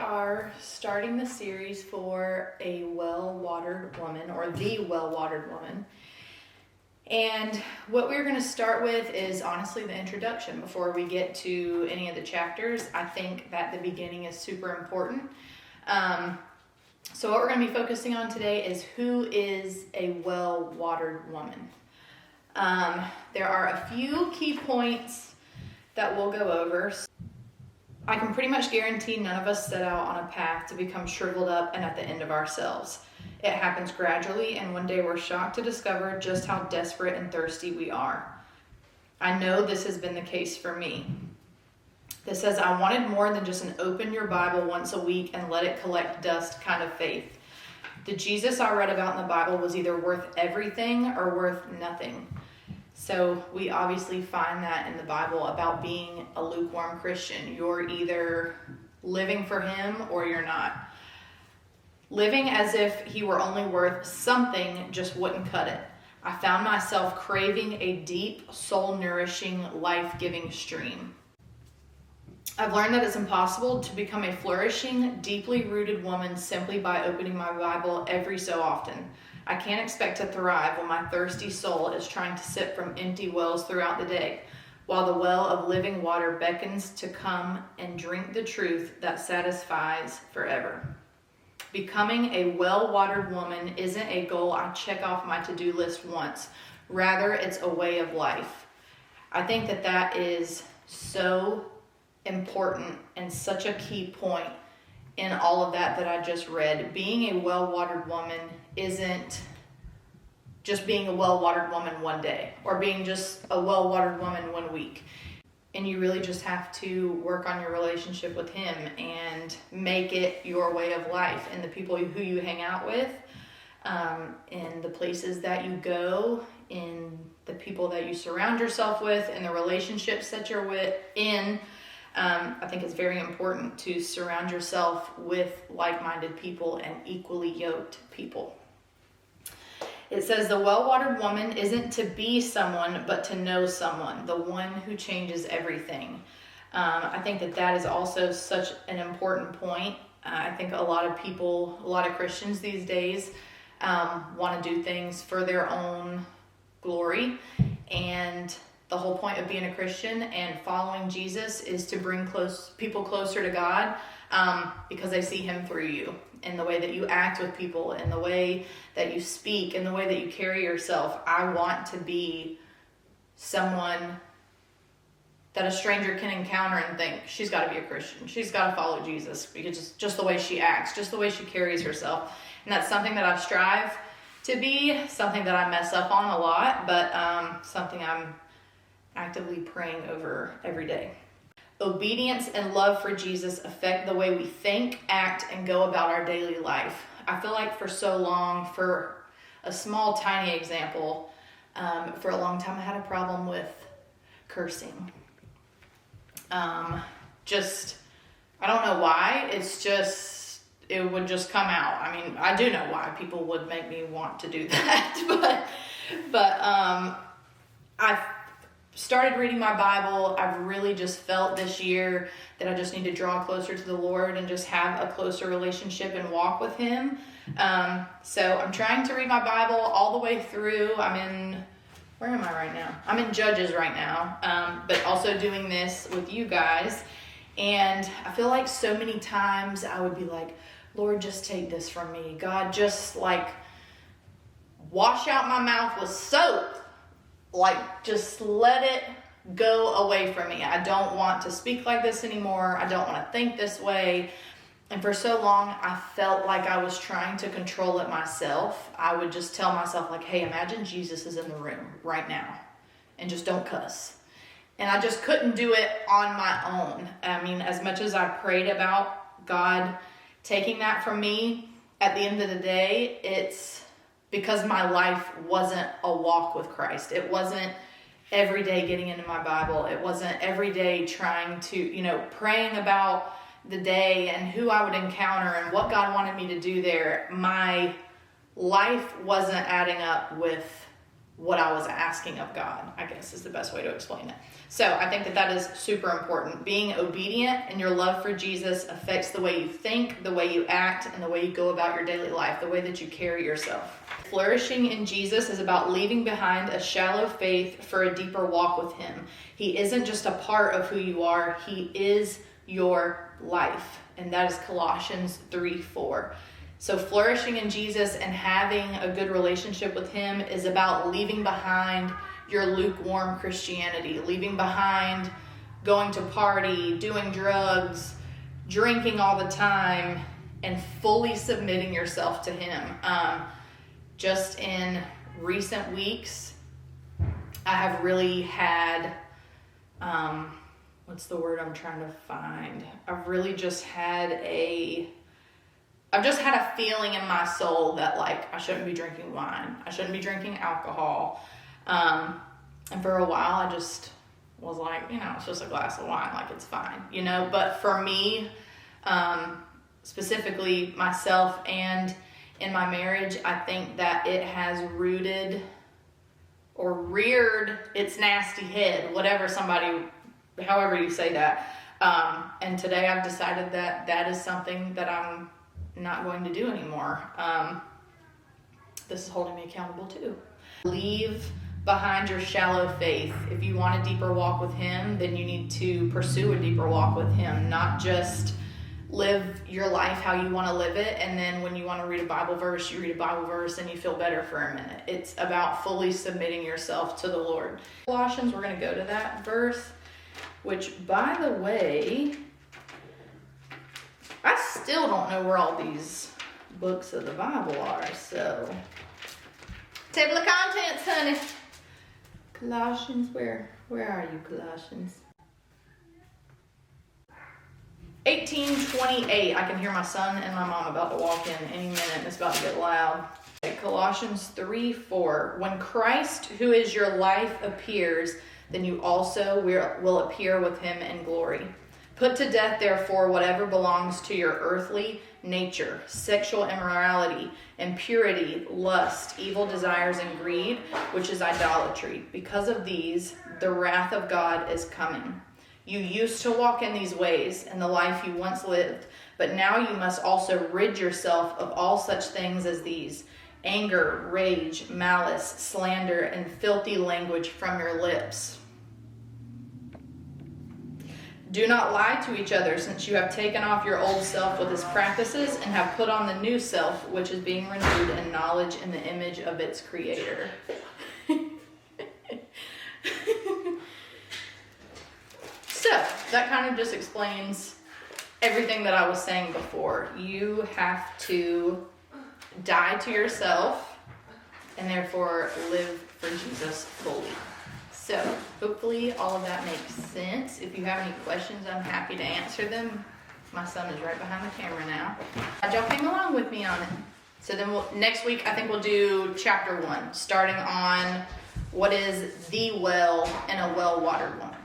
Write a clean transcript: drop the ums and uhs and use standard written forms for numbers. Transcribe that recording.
are starting the series for a well-watered woman, or the well-watered woman. And what we're going to start with is honestly the introduction before we get to any of the chapters. I think that the beginning is super important. So what we're going to be focusing on today is who is a well-watered woman. There are a few key points that we'll go over. I can pretty much guarantee none of us set out on a path to become shriveled up and at the end of ourselves. It happens gradually, and one day we're shocked to discover just how desperate and thirsty we are. I know this has been the case for me. This says I wanted more than just an open your Bible once a week and let it collect dust kind of faith. The Jesus I read about in the Bible was either worth everything or worth nothing. So we obviously find that in the Bible about being a lukewarm Christian. You're either living for him or you're not. Living as if he were only worth something just wouldn't cut it. I found myself craving a deep, soul-nourishing, life-giving stream. I've learned that it's impossible to become a flourishing, deeply rooted woman simply by opening my Bible every so often. I can't expect to thrive when my thirsty soul is trying to sip from empty wells throughout the day, while the well of living water beckons to come and drink the truth that satisfies forever. Becoming a well-watered woman isn't a goal I check off my to-do list once. Rather, it's a way of life. I think that is so important and such a key point in all of that I just read. Being a well-watered woman isn't just being a well-watered woman one day or being just a well-watered woman 1 week. And you really just have to work on your relationship with him and make it your way of life, and the people who you hang out with, in the places that you go, in the people that you surround yourself with, in the relationships that you're in. I think it's very important to surround yourself with like-minded people and equally yoked people. It says the well-watered woman isn't to be someone, but to know someone, the one who changes everything. I think that is also such an important point. I think a lot of Christians these days want to do things for their own glory, and the whole point of being a Christian and following Jesus is to bring people closer to God, because they see him through you, in the way that you act with people, in the way that you speak, in the way that you carry yourself. I want to be someone that a stranger can encounter and think, she's got to be a Christian. She's got to follow Jesus, because just the way she acts, just the way she carries herself. And that's something that I strive to be, something that I mess up on a lot, but something I'm actively praying over every day. Obedience and love for Jesus affect the way we think, act, and go about our daily life. I feel like for so long, for a small, tiny example, for a long time I had a problem with cursing. I don't know why, it would just come out. I mean, I do know why people would make me want to do that, but I started reading my Bible. I've really just felt this year that I just need to draw closer to the Lord and just have a closer relationship and walk with him. So I'm trying to read my Bible all the way through. Where am I right now? I'm in Judges right now, but also doing this with you guys. And I feel like so many times I would be like, Lord, just take this from me. God, just wash out my mouth with soap. Just let it go away from me. I don't want to speak like this anymore. I don't want to think this way. And for so long, I felt like I was trying to control it myself. I would just tell myself, hey, imagine Jesus is in the room right now, and just don't cuss. And I just couldn't do it on my own. I mean, as much as I prayed about God taking that from me, at the end of the day, it's because my life wasn't a walk with Christ. It wasn't every day getting into my Bible. It wasn't every day trying to, praying about the day and who I would encounter and what God wanted me to do there. My life wasn't adding up with what I was asking of God, I guess is the best way to explain it. So I think that that is super important. Being obedient and your love for Jesus affects the way you think, the way you act, and the way you go about your daily life, the way that you carry yourself. Flourishing in Jesus is about leaving behind a shallow faith for a deeper walk with him. He isn't just a part of who you are, he is your life. And that is Colossians 3:4. So flourishing in Jesus and having a good relationship with him is about leaving behind your lukewarm Christianity, leaving behind going to party, doing drugs, drinking all the time, and fully submitting yourself to him. Just in recent weeks, I have really had, what's the word I'm trying to find? I've just had a feeling in my soul that, like, I shouldn't be drinking wine. I shouldn't be drinking alcohol. And for a while, I just was like, it's just a glass of wine. Like, it's fine, But for me, specifically myself and in my marriage, I think that it has rooted or reared its nasty head, however you say that. And today I've decided that that is something that I'm not going to do anymore. This is holding me accountable too. Leave behind your shallow faith. If you want a deeper walk with him, then you need to pursue a deeper walk with him, not just live your life how you want to live it, and then when you want to read a Bible verse, you read a Bible verse and you feel better for a minute. It's about fully submitting yourself to the Lord. Colossians, we're going to go to that verse, which, by the way, I still don't know where all these books of the Bible are, so. Table of contents, honey. Colossians, where are you, Colossians? 18:28. I can hear my son and my mom about to walk in any minute. It's about to get loud. Colossians 3:4. When Christ, who is your life, appears, then you also will appear with him in glory. Put to death, therefore, whatever belongs to your earthly nature: sexual immorality, impurity, lust, evil desires, and greed, which is idolatry. Because of these, the wrath of God is coming. You used to walk in these ways in the life you once lived, but now you must also rid yourself of all such things as these: anger, rage, malice, slander, and filthy language from your lips. Do not lie to each other, since you have taken off your old self with its practices and have put on the new self, which is being renewed in knowledge in the image of its creator. So, that kind of just explains everything that I was saying before. You have to die to yourself and therefore live for Jesus fully. So, hopefully all of that makes sense. If you have any questions, I'm happy to answer them. My son is right behind the camera now. Glad y'all came along with me on it. So then next week, I think we'll do chapter 1, starting on what is the well in a well-watered woman.